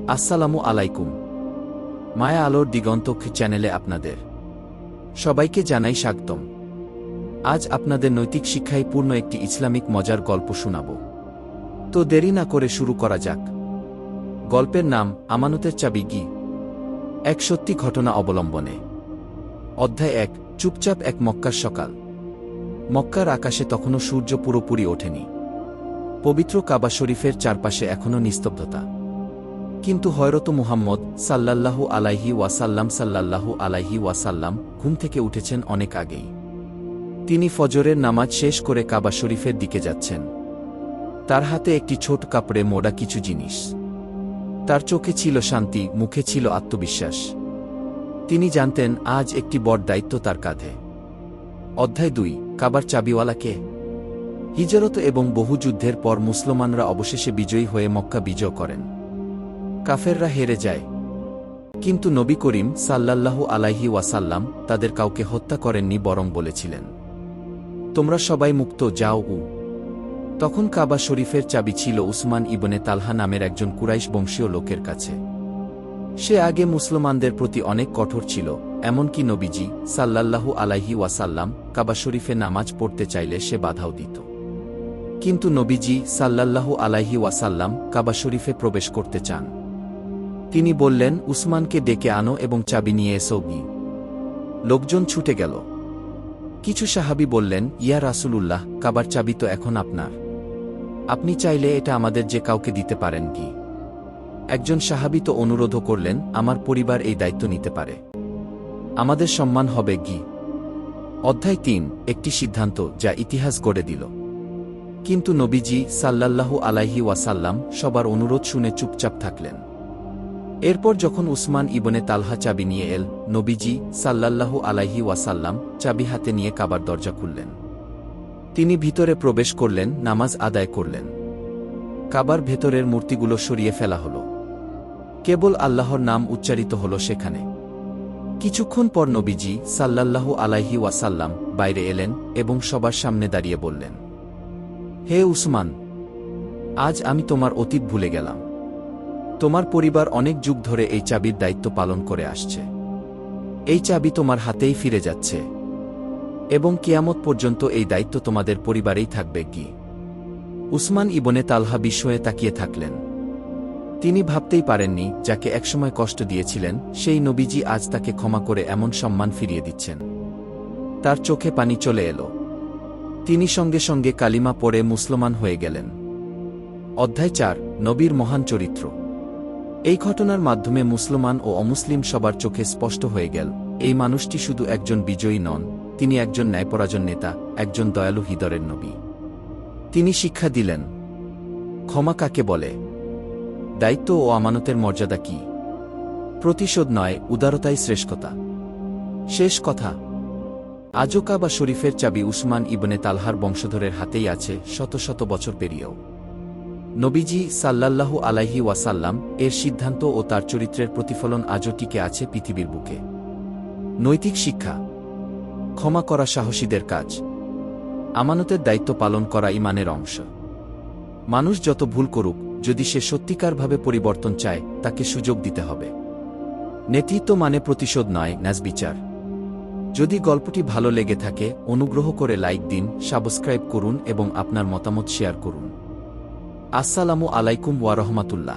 আসসালামু আলাইকুম। মায়া আলোর দিগন্ত চ্যানেলে আপনাদের সবাইকে জানাই স্বাগতম। আজ আপনাদের নৈতিক শিক্ষায় পূর্ণ একটি ইসলামিক মজার গল্প শোনাব। তো দেরি না করে শুরু করা যাক। গল্পের নাম আমানতের চাবি কি। এক সত্যি ঘটনা অবলম্বনে। অধ্যায় ১। চুপচাপ এক মক্কার সকাল। মক্কার আকাশে তখনও সূর্য পুরোপুরি ওঠেনি। পবিত্র কাবা শরীফের চারপাশে এখনও নিস্তব্ধতা। কিন্তু হযরত মুহাম্মদ সাল্লাল্লাহু আলাইহি ওয়াসাল্লাম ঘুম থেকে উঠেছেন অনেক আগেই। তিনি ফজরের নামাজ শেষ করে কাবা শরীফের দিকে যাচ্ছেন। তার হাতে একটি ছোট কাপড়ে মোড়া কিছু জিনিস। তার চোখে ছিল শান্তি, মুখে ছিল আত্মবিশ্বাস। তিনি জানতেন আজ একটি বড় দায়িত্ব তার কাঁধে। অধ্যায় ২। কাবার চাবিওয়ালা কে। হিজরত এবং বহু যুদ্ধের পর মুসলমানরা অবশেষে বিজয়ী হয়ে মক্কা বিজয় করেন। কাফেররা হেরে যায়। কিন্তু নবী করিম সাল্লাল্লাহু আলাইহি ওয়াসাল্লাম তাদের কাউকে হত্যা করেননি, বরং বলেছিলেন, তোমরা সবাই মুক্ত, যাও। তখন কাবা শরীফের চাবি ছিল উসমান ইবনে তালহা নামের একজন কুরাইশ বংশীয় লোকের কাছে। সে আগে মুসলমানদের প্রতি অনেক কঠোর ছিল, এমনকি নবীজি সাল্লাল্লাহু আলাইহি ওয়াসাল্লাম কাবা শরীফে নামাজ পড়তে চাইলে সে বাধাও দিত। কিন্তু নবীজি সাল্লাল্লাহু আলাইহি ওয়াসাল্লাম কাবা শরীফে প্রবেশ করতে চান। তিনি বললেন, উসমানকে ডেকে আনো এবং চাবি নিয়ে এসো। লোকজন ছুটে গেল। কিছু সাহাবী বললেন, ইয়া রাসূলুল্লাহ, কাবার চাবি তো এখন আপনার। আপনি চাইলে এটা আমাদের যে কাউকে দিতে পারেন কি। একজন সাহাবী তো অনুরোধও করলেন, আমার পরিবার এই দায়িত্ব নিতে পারে, আমাদের সম্মান হবে কি। অধ্যায় ৩। একটি সিদ্ধান্ত যা ইতিহাস গড়ে দিল। কিন্তু নবীজি সাল্লাল্লাহু আলাইহি ওয়াসাল্লাম সবার অনুরোধ শুনে চুপচাপ থাকলেন। এরপর যখন উসমান ইবনে তালহা চাবি নিয়ে এল, নবীজি সাল্লাল্লাহু আলাইহি ওয়াসাল্লাম চাবি হাতে নিয়ে কাবার দরজা খুললেন। তিনি ভিতরে প্রবেশ করলেন, নামাজ আদায় করলেন। কাবার ভেতরের মূর্তিগুলো সরিয়ে ফেলা হল। কেবল আল্লাহর নাম উচ্চারিত হল সেখানে। কিছুক্ষণ পর নবীজি সাল্লাল্লাহু আলাইহি ওয়াসাল্লাম বাইরে এলেন এবং সবার সামনে দাঁড়িয়ে বললেন, হে উসমান, আজ আমি তোমার অতীত ভুলে গেলাম। তোমার পরিবার অনেক যুগ ধরে এই চাবির দায়িত্ব পালন করে আসছে। এই চাবি তোমার হাতেই ফিরে যাচ্ছে এবং কিয়ামত পর্যন্ত এই দায়িত্ব তোমাদের পরিবারেই থাকবে কি। উসমান ইবনে তালহা বিস্ময়ে তাকিয়ে থাকলেন। তিনি ভাবতেই পারেননি যাকে একসময় কষ্ট দিয়েছিলেন সেই নবীজি আজ তাকে ক্ষমা করে এমন সম্মান ফিরিয়ে দিচ্ছেন। তার চোখে পানি চলে এলো। তিনি সঙ্গে সঙ্গে কালিমা পড়ে মুসলমান হয়ে গেলেন। অধ্যায় ৪। নবীর মহান চরিত্র। এই ঘটনার মাধ্যমে মুসলমান ও অমুসলিম সবার চোখে স্পষ্ট হয়ে গেল, এই মানুষটি শুধু একজন বিজয়ী নন, তিনি একজন ন্যায়পরায়ণ নেতা, একজন দয়ালু হৃদয়ের নবী। তিনি শিক্ষা দিলেন, ক্ষমা কাকে বলে, দায়িত্ব ও আমানতের মর্যাদা কি, প্রতিশোধ নয়, উদারতাই শ্রেষ্ঠতা। শেষ কথা, আজও কাবা শরীফের চাবি উসমান ইবনে তালহার বংশধরের হাতেই আছে, শত শত বছর পেরিয়েও। নবীজি সাল্লাল্লাহু আলাইহি ওয়াসাল্লাম এর সিদ্ধান্ত ও তার চরিত্রের প্রতিফলন আজও টিকে আছে পৃথিবীর বুকে। নৈতিক শিক্ষা। ক্ষমা করা সাহসীদের কাজ। আমানতের দায়িত্ব পালন করা ঈমানের অংশ। মানুষ যত ভুল করুক, যদি সে সত্যিকারভাবে পরিবর্তন চায়, তাকে সুযোগ দিতে হবে। নেতৃত্ব মানে প্রতিশোধ নয়, ন্যায়বিচার। যদি গল্পটি ভালো লেগে থাকে, অনুগ্রহ করে লাইক দিন, সাবস্ক্রাইব করুন এবং আপনার মতামত শেয়ার করুন। আসসালামু আলাইকুম ওয়া রাহমাতুল্লাহ।